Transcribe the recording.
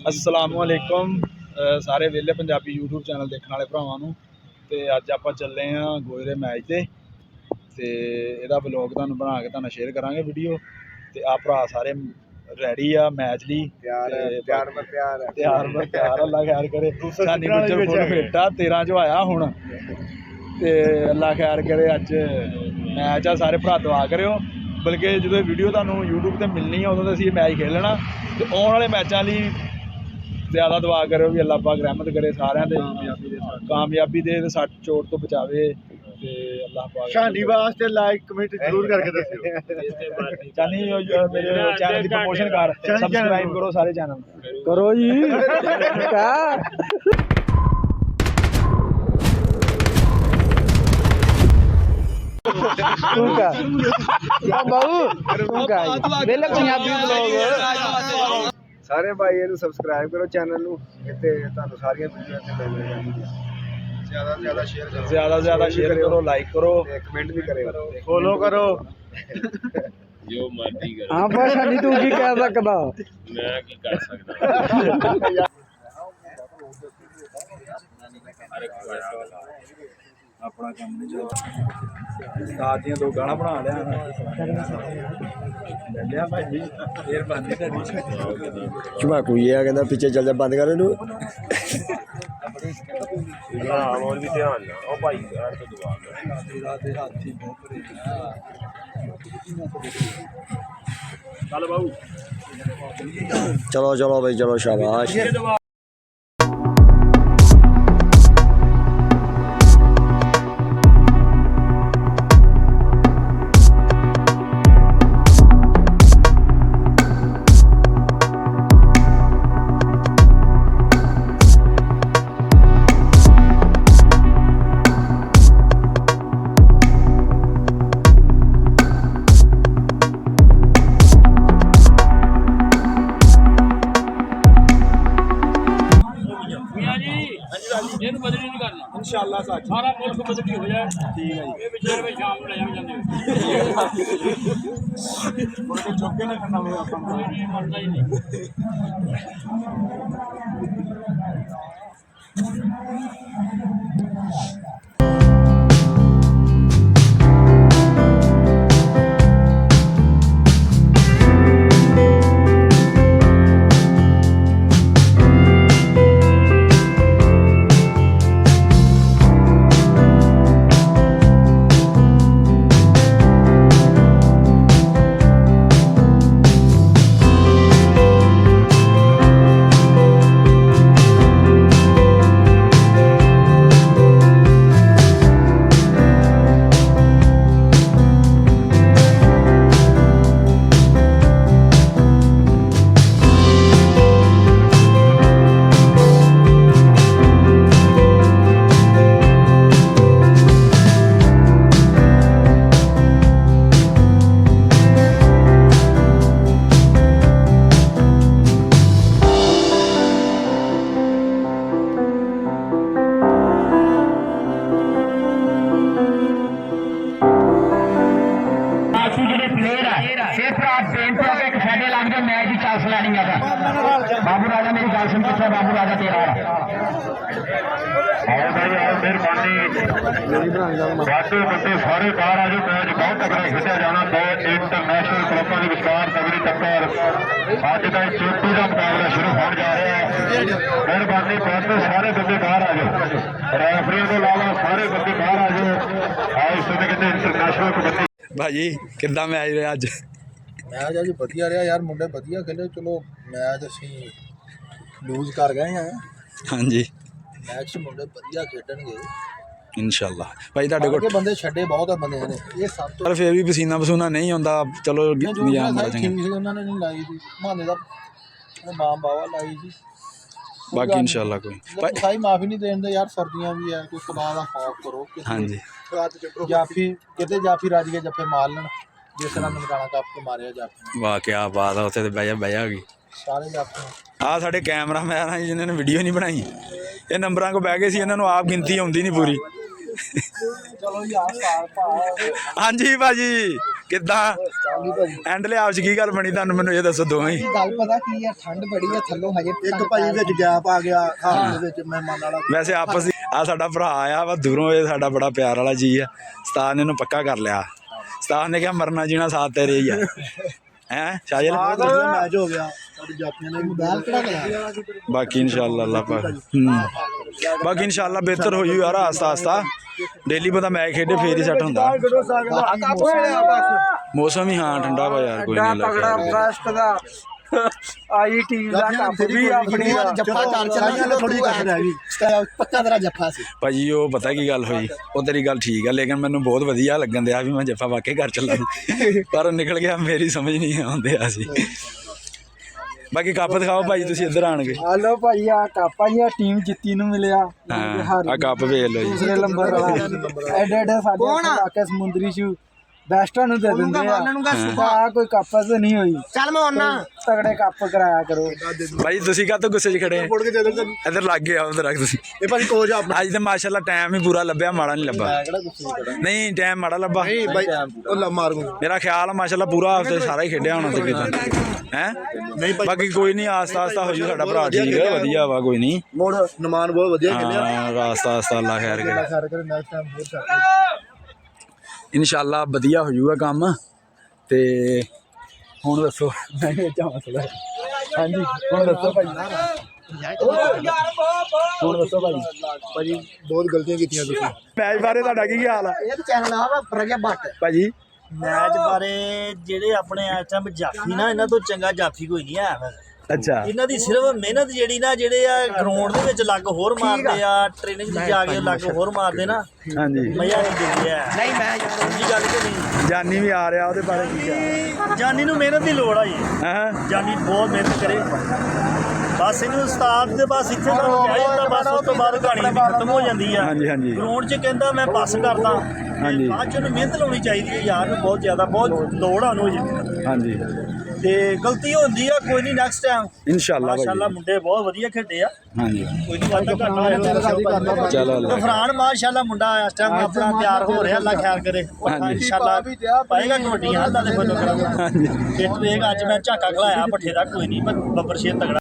अस्सलामुअलैकुम सारे वेले पंजाबी यूट्यूब चैनल देखने वाले भरावां नूं ते अज आपां चले हाँ गोए दे मैच ते इहदा व्लॉग तुहानूं बना के तुहानूं शेयर करांगे वीडियो ते आ भरा सारे रेडी आ मैच ली तैयार अल्लाह खैर करे सानी गुज्जर फुल फिट आ 13 च आया हुण ते अल्लाह खैर करे अज मैच आ सारे भरा दुआ करियो बल्कि जो वीडियो तुहानूं यूट्यूब ते मिलनी है उदों असीं मैच खेलना ते आउण वाले मैचां लई ज़्यादा दुआ करो भी अल्लाह पाक रहमत करे सारिਆਂ दे कामयाबी दे सट चोट तो बचावे ते अल्लाह पाक शानी वास्ते लाइक कमेंट जरूर करके दस्सियो चानी मेरे चैनल की प्रमोशन कर सब्सक्राइब करो सारे चैनल करो जी क्या सारे भाई सबसक्राइब करो चैनल सारियां वीडियो ज़्यादा शेयर करो लाइक करो कमेंट भी करो फॉलो करो जो मर्जी करो हाँ भाषा नहीं तू की कह सकदा मैं की कर सकदा अपना काम नहीं चलता उस्ताद दियां दो गाना बना लिया भाई मेहरबानी चुमाकू ये कहता पीछे चल जा बंद कर इनू और भी ध्यान ना ओ भाई यार तो दुआ चल बाबू चलो चलो भाई चलो शाबाश इंशाअल्लाह सच सारा मुल्क बदली हो जाए ठीक है ये बेचारे में शाम को ले जाते मुझे चौके ना करना होगा अपन नहीं मरता ही नहीं बाबू राजा मेरी गल सुन कितना बाबू राजा तेरा मेहरबानी बच्चे सारे बाहर आ जाओ मैच बहुत तगड़ा खेलिया जाना दो इंटरनेशनल क्लबों के विचार तगड़ी टक्कर अज का चोटी का मुकाबला शुरू हो जा रहा है मेहरबानी बच्चे सारे बंदे बाहर आ जाओ रेफरी को अलावा सारे बंदे बाहर आ जाओ आओ इस कहते इंटरनेशनल कबड्डी भाजी किद्दां मैच रहा अज मैच अज वधिया रहा यार मुंडे वधिया खेले चलो मैच असी लूज कर गए हैं हाँ जी मैच मुंडे वधिया खेडणगे इंशाअल्लाह भाई तुहाडे कोल बंदे छड्डे बहुत है बंदे ने ये सब तो पर फिर भी पसीना पसूना नहीं आंदा चलो निजाम बड़ा चंगा उन्होंने नहीं लाई थी माने का मां बावा लाई थी बाकी इंशाअल्लाह कोई सही माफी नहीं देंगे यार सर्दियां भी है कोई खुदा का खौफ करो हाँ जी जाफी कहते जाफी राज के जफे मार लेना जिस तरह ननकाना कप के मारे जाफी वाह क्या बात है उत्थे बह गई सारे जाफी आ साढ़े कैमरामैन है जिन्होंने वीडियो नहीं बनाई ये नंबरां को बह गए सी इन्होंने आप गिनती आती नहीं पूरी ਚਲੋ ਯਾਰ ਸਾਲ ਭਾ ਹਾਂਜੀ ਭਾਜੀ ਕਿੱਦਾਂ ਐਂਡ ਲਿਆਪ ਚ ਕੀ ਗੱਲ ਬਣੀ ਤੁਹਾਨੂੰ ਮੈਨੂੰ ਇਹ ਦੱਸੋ ਦੋਵੇਂ ਹੀ। ਗੱਲ ਪਤਾ ਕੀ ਆ ਠੰਡ ਬੜੀ ਆ ਥੱਲੋਂ ਹਜੇ ਇੱਕ ਭਾਜੀ ਵਿੱਚ ਗੈਪ ਆ ਗਿਆ ਖਾਣ ਦੇ ਵਿੱਚ ਮਹਿਮਾਨ ਵਾਲਾ ਵੈਸੇ ਆਪਸ ਆ ਸਾਡਾ ਭਰਾ ਆ ਵਾ ਦੂਰੋਂ, ਇਹ ਸਾਡਾ ਬੜਾ ਪਿਆਰ ਵਾਲਾ ਜੀ ਆ। ਉਸਤਾਦ ਨੇ ਇਹਨੂੰ ਪੱਕਾ ਕਰ ਲਿਆ। ਉਸਤਾਦ ਨੇ ਕਿਹਾ ਮਰਨਾ ਜੀਣਾ ਸਾਥ ਤੇਰੇ ਹੀ ਆ। ਹੈ ਸ਼ਾਇਦ ਮੈਚ ਹੋ ਗਿਆ ਸਾਡੀ ਜਾਤੀਆਂ ਨੇ ਮੋਬਾਈਲ ਕਿਹੜਾ ਲਿਆ ਬਾਕੀ ਇਨਸ਼ਾਅੱਲਾ ਅੱਲਾਹ ਪਾਕ ਬਾਕੀ ਇਨਸ਼ਾਅੱਲਾ ਬਿਹਤਰ ਹੋ ਜੂ ਯਾਰ ਆਸਤਾ ਆਸਤਾ। ਡੇਲੀ ਬੰਦਾ ਮੈਚ ਖੇਡੇ ਫੇਰ ਹੀ ਸੈੱਟ ਹੁੰਦਾ। ਮੌਸਮ ਹੀ ਹਾਂ ਠੰਡਾ ਵਾ ਯਾਰ ਕੋਈ ਨਹੀਂ ਲੱਗਦਾ। ਆਈ ਟੀਮ ਦਾ ਕੱਪ ਵੀ ਆਪਣੀ ਜੱਫਾ ਚਾਰ ਚਲਾਈਆਂ ਥੋੜੀ ਘੱਟ ਰਹਿ ਗਈ ਪੱਕਾ ਤੇਰਾ ਜੱਫਾ ਸੀ ਭਾਜੀ ਉਹ ਪਤਾ ਕੀ ਗੱਲ ਹੋਈ, ਉਹ ਤੇਰੀ ਗੱਲ ਠੀਕ ਆ ਲੇਕਿਨ ਮੈਨੂੰ ਬਹੁਤ ਵਧੀਆ ਲੱਗਣ ਦਿਆ ਵੀ ਮੈਂ ਜੱਫਾ ਵਾਕੇ ਘਰ ਚੱਲਾਂ ਪਰ ਨਿਕਲ ਗਿਆ ਮੇਰੀ ਸਮਝ ਨਹੀਂ ਆਉਂਦੇ ਆ ਸੀ। ਬਾਕੀ ਕੱਪ ਦਿਖਾਓ ਭਾਜੀ ਤੁਸੀਂ ਇੱਧਰ ਆਣ ਕੇ। ਆ ਲੋ ਭਾਈ ਆ ਕੱਪ ਆ ਜੀ ਟੀਮ ਜਿੱਤੀ ਨੂੰ ਮਿਲਿਆ। ਹਾਂ ਆ ਕੱਪ ਵੇਖ ਲਓ ਜੀ। ਦੂਸਰੇ ਨੰਬਰ ਵਾਲਾ ਐਡੇ ਐਡੇ ਸਾਡੇ ਇਲਾਕੇ ਸਮੁੰਦਰੀ ਸ਼ੂ ਬੈਸਟਾਂ ਨੂੰ ਦੇ ਦਿੰਦੇ ਆ ਕੋਈ ਕੱਪ ਤੇ ਨਹੀਂ ਹੋਈ। ਚੱਲ ਮੈਂ ਉਹਨਾਂ ਤਗੜੇ ਕੱਪ ਕਰਾਇਆ ਕਰੋ। ਭਾਈ ਤੁਸੀਂ ਕਾਹਤੋਂ ਗੁੱਸੇ 'ਚ ਖੜੇ ਇੱਧਰ ਲੱਗ ਗਿਆ ਉਧਰ ਤੁਸੀਂ। ਇਹ ਭਾਜੀ ਕੋਚ ਅੱਜ ਤਾਂ ਮਾਸ਼ਾਅੱਲਾ ਟਾਈਮ ਹੀ ਪੂਰਾ ਲੱਭਿਆ, ਮਾੜਾ ਨਹੀਂ ਲੱਭਾ। ਨਹੀਂ ਟਾਈਮ ਮਾੜਾ ਲੱਭਾ ਨਹੀਂ ਬਾਈ ਉਹ ਮਾਰੂ ਮੇਰਾ ਖਿਆਲ ਮਾਸ਼ਾਅੱਲਾ ਪੂਰਾ ਹਫਤੇ ਸਾਰਾ ਹੀ ਖੇਡਿਆ ਹੋਣਾ ਤਕਰੀਬਨ ਹੈ। ਬਾਕੀ ਕੋਈ ਨਹੀਂ ਆਸਤਾ ਆਸਤਾ ਹੋ ਜੂ ਸਾਡਾ ਭਰਾ ਠੀਕ ਹੈ ਵਧੀਆ ਵਾ ਕੋਈ ਨਹੀਂ। ਮੋੜ ਨਮਾਨ ਬਹੁਤ ਵਧੀਆ ਖੇਲਿਆ ਹਾਂ ਆਸਤਾ ਆਸਤਾ ਅੱਲਾ ਖੈਰ ਕਰੇ ਕਰੇ ਨੈਕਸਟ ਟਾਈਮ ਹੋਰ ਚੱਲ ਇਨਸ਼ਾਅੱਲਾ ਵਧੀਆ ਹੋ ਜਾਊਗਾ ਕੰਮ। ਤੇ ਹੁਣ ਦੱਸੋ ਮੈਂ ਇਹ ਮਸਲਾ ਹਾਂਜੀ ਹੁਣ ਦੱਸੋ ਭਾਈ ਹੁਣ ਦੱਸੋ ਭਾਜੀ ਬਹੁਤ ਗਲਤੀਆਂ ਕੀਤੀਆਂ ਤੁਸੀਂ ਮੈਚ ਬਾਰੇ ਤੁਹਾਡਾ ਕੀ ਖਿਆਲ ਆ ਇਹ ਚੈਨਲ ਆ ਪ੍ਰਗਿਆ ਭੱਟ ਭਾਜੀ? ਮੈਚ ਬਾਰੇ ਜਿਹੜੇ ਆਪਣੇ ਇਸ ਟਾਈਮ ਜਾਫੀ ਨਾ ਇਹਨਾਂ ਤੋਂ ਚੰਗਾ ਜਾਫੀ ਕੋਈ ਨਹੀਂ ਹੈ। ਅੱਛਾ ਇਹਨਾਂ ਦੀ ਸਿਰਫ ਮਿਹਨਤ ਜਿਹੜੀ ਨਾ ਜਿਹੜੇ ਆ ਗਰਾਊਂਡ ਦੇ ਵਿੱਚ ਲੱਗ ਹੋਰ ਮਾਰਦੇ ਆ ਟ੍ਰੇਨਿੰਗ 'ਚ ਜਾ ਕੇ ਲੱਗ ਹੋਰ ਮਾਰਦੇ ਨਾ ਹਾਂਜੀ ਮਜ਼ਾ ਨਹੀਂ ਦਿੰਦੇ ਆ। ਨਹੀਂ ਮੈਂ ਜੀ ਗੱਲ ਕਿ ਨਹੀਂ ਜਾਨੀ ਵੀ ਆ ਰਿਹਾ ਉਹਦੇ ਬਾਰੇ ਕੀ ਖਿਆਲ? ਜਾਨੀ ਨੂੰ ਮਿਹਨਤ ਦੀ ਲੋੜ ਆ ਜੀ। ਹਾਂ ਜਾਨੀ ਬਹੁਤ ਮਿਹਨਤ ਕਰੇ ਬਸ ਇਹਨੂੰ ਉਸਤਾਦ ਦੇ ਬਸ ਇੱਥੇ ਤੱਕ ਕਹਿ ਜਾਂਦਾ ਬਸ ਉਸ ਤੋਂ ਬਾਅਦ ਕਹਾਣੀ ਖਤਮ ਹੋ ਜਾਂਦੀ ਆ। ਹਾਂਜੀ ਹਾਂਜੀ ਗਰਾਊਂਡ 'ਚ ਕਹਿੰਦਾ ਮੈਂ ਪਾਸ ਕਰਦਾ ਹਾਂਜੀ ਬਾਅਦ 'ਚ ਉਹਨੂੰ ਮਿਹਨਤ ਲਾਉਣੀ ਚਾਹੀਦੀ ਹੈ ਯਾਰ ਨੂੰ ਬਹੁਤ ਜ਼ਿਆਦਾ ਬਹੁਤ ਲੋੜ ਆ ਉਹਨੂੰ ਜੀ। ਹਾਂਜੀ ਤੇ ਗਲਤੀ ਹੁੰਦੀ ਆ ਕੋਈ ਨਹੀਂ ਨੈਕਸਟ ਟਾਈਮ ਇਨਸ਼ਾਅੱਲਾ ਮਾਸ਼ਾਅੱਲਾ ਭਾਜੀ ਮੁੰਡੇ ਬਹੁਤ ਵਧੀਆ ਖੇਡੇ ਆ ਹਾਂਜੀ ਕੋਈ ਨਹੀਂ ਵਾਧਾ ਘਾਟਾ ਹੋਇਆ। ਚਲੋ ਅੱਲਾ ਗਫਰਾਨ ਮਾਸ਼ਾਅੱਲਾ ਮੁੰਡਾ ਇਸ ਟਾਈਮ ਆਪਣਾ ਤਿਆਰ ਹੋ ਰਿਹਾ ਅੱਲਾ ਖੈਰ ਕਰੇ ਹਾਂਜੀ। ਇਨਸ਼ਾਅੱਲਾ ਪਾਏਗਾ ਕਬੱਡੀਆਂ ਅੱਲਾ ਦੇ ਫੋਲੋ ਕਰਾਂਗਾ। ਹਾਂਜੀ ਇੱਕ ਵੇਗ ਅੱਜ ਮੈਂ ਝਾਕਾ ਖਲਾਇਆ ਪੱਠੇ ਦਾ ਕੋਈ ਨਹੀਂ ਬੱਬਰ ਸ਼ੇਰ ਤਗੜਾ